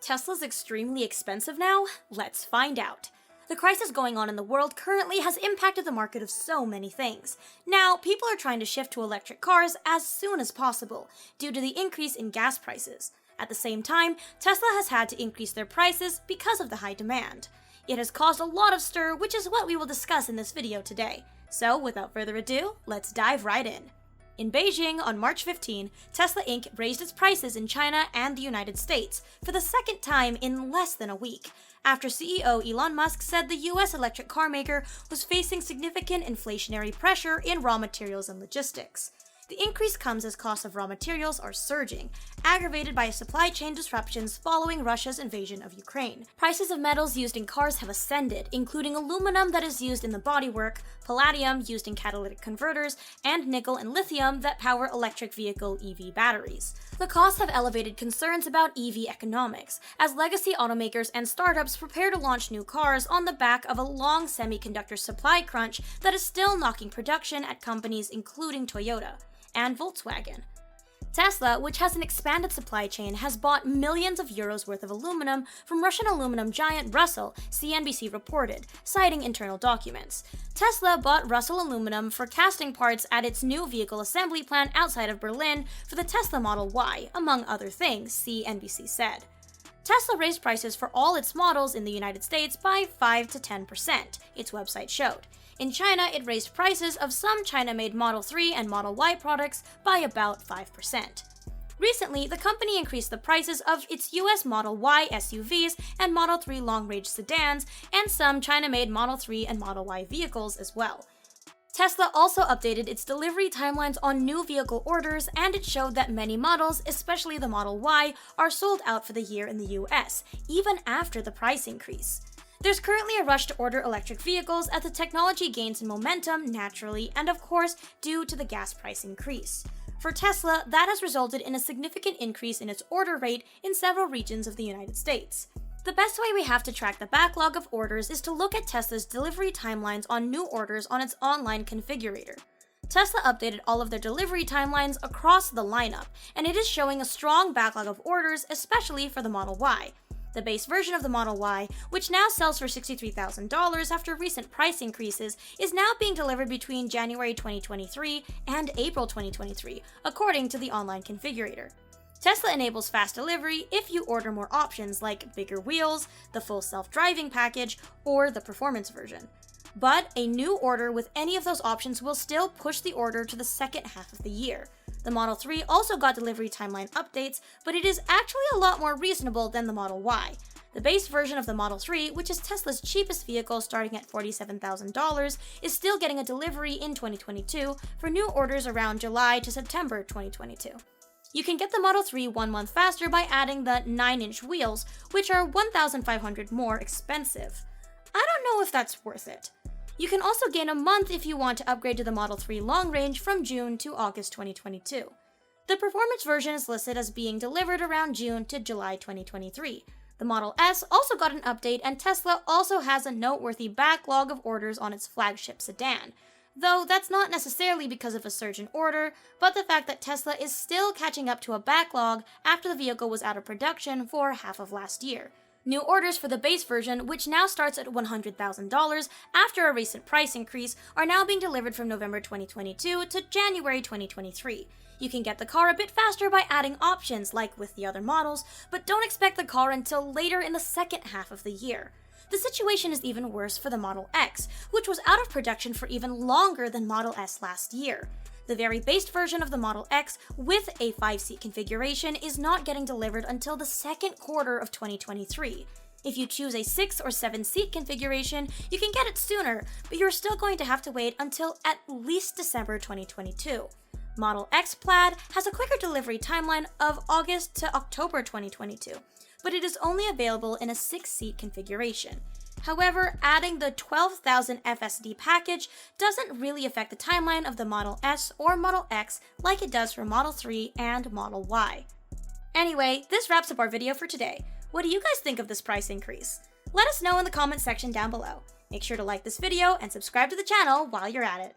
Tesla's extremely expensive now? Let's find out. The crisis going on in the world currently has impacted the market of so many things. Now, people are trying to shift to electric cars as soon as possible, due to the increase in gas prices. At the same time, Tesla has had to increase their prices because of the high demand. It has caused a lot of stir, which is what we will discuss in this video today. So, without further ado, let's dive right in. In Beijing, on March 15, Tesla Inc. raised its prices in China and the United States for the second time in less than a week, after CEO Elon Musk said the US electric car maker was facing significant inflationary pressure in raw materials and logistics. The increase comes as costs of raw materials are surging, aggravated by supply chain disruptions following Russia's invasion of Ukraine. Prices of metals used in cars have ascended, including aluminum that is used in the bodywork, palladium used in catalytic converters, and nickel and lithium that power electric vehicle EV batteries. The costs have elevated concerns about EV economics, as legacy automakers and startups prepare to launch new cars on the back of a long semiconductor supply crunch that is still knocking production at companies including Toyota and Volkswagen. Tesla, which has an expanded supply chain, has bought millions of euros worth of aluminum from Russian aluminum giant Rusal, CNBC reported, citing internal documents. Tesla bought Rusal aluminum for casting parts at its new vehicle assembly plant outside of Berlin for the Tesla Model Y, among other things, CNBC said. Tesla raised prices for all its models in the United States by 5 to 10%, its website showed. In China, it raised prices of some China-made Model 3 and Model Y products by about 5%. Recently, the company increased the prices of its US Model Y SUVs and Model 3 long-range sedans, and some China-made Model 3 and Model Y vehicles as well. Tesla also updated its delivery timelines on new vehicle orders, and it showed that many models, especially the Model Y, are sold out for the year in the US, even after the price increase. There's currently a rush to order electric vehicles as the technology gains in momentum naturally, and of course, due to the gas price increase. For Tesla, that has resulted in a significant increase in its order rate in several regions of the United States. The best way we have to track the backlog of orders is to look at Tesla's delivery timelines on new orders on its online configurator. Tesla updated all of their delivery timelines across the lineup, and it is showing a strong backlog of orders, especially for the Model Y. The base version of the Model Y, which now sells for $63,000 after recent price increases, is now being delivered between January 2023 and April 2023, according to the online configurator. Tesla enables fast delivery if you order more options like bigger wheels, the full self-driving package, or the performance version. But a new order with any of those options will still push the order to the second half of the year. The Model 3 also got delivery timeline updates, but it is actually a lot more reasonable than the Model Y. The base version of the Model 3, which is Tesla's cheapest vehicle starting at $47,000, is still getting a delivery in 2022 for new orders around July to September 2022. You can get the Model 3 1 month faster by adding the 9-inch wheels, which are $1,500 more expensive. I don't know if that's worth it. You can also gain a month if you want to upgrade to the Model 3 long range from June to August 2022. The performance version is listed as being delivered around June to July 2023. The Model S also got an update, and Tesla also has a noteworthy backlog of orders on its flagship sedan. Though that's not necessarily because of a surge in order, but the fact that Tesla is still catching up to a backlog after the vehicle was out of production for half of last year. New orders for the base version, which now starts at $100,000 after a recent price increase, are now being delivered from November 2022 to January 2023. You can get the car a bit faster by adding options like with the other models, but don't expect the car until later in the second half of the year. The situation is even worse for the Model X, which was out of production for even longer than Model S last year. The very base version of the Model X with a 5-seat configuration is not getting delivered until the second quarter of 2023. If you choose a 6 or 7-seat configuration, you can get it sooner, but you're still going to have to wait until at least December 2022. Model X Plaid has a quicker delivery timeline of August to October 2022, but it is only available in a 6-seat configuration. However, adding the 12,000 FSD package doesn't really affect the timeline of the Model S or Model X like it does for Model 3 and Model Y. Anyway, this wraps up our video for today. What do you guys think of this price increase? Let us know in the comments section down below. Make sure to like this video and subscribe to the channel while you're at it.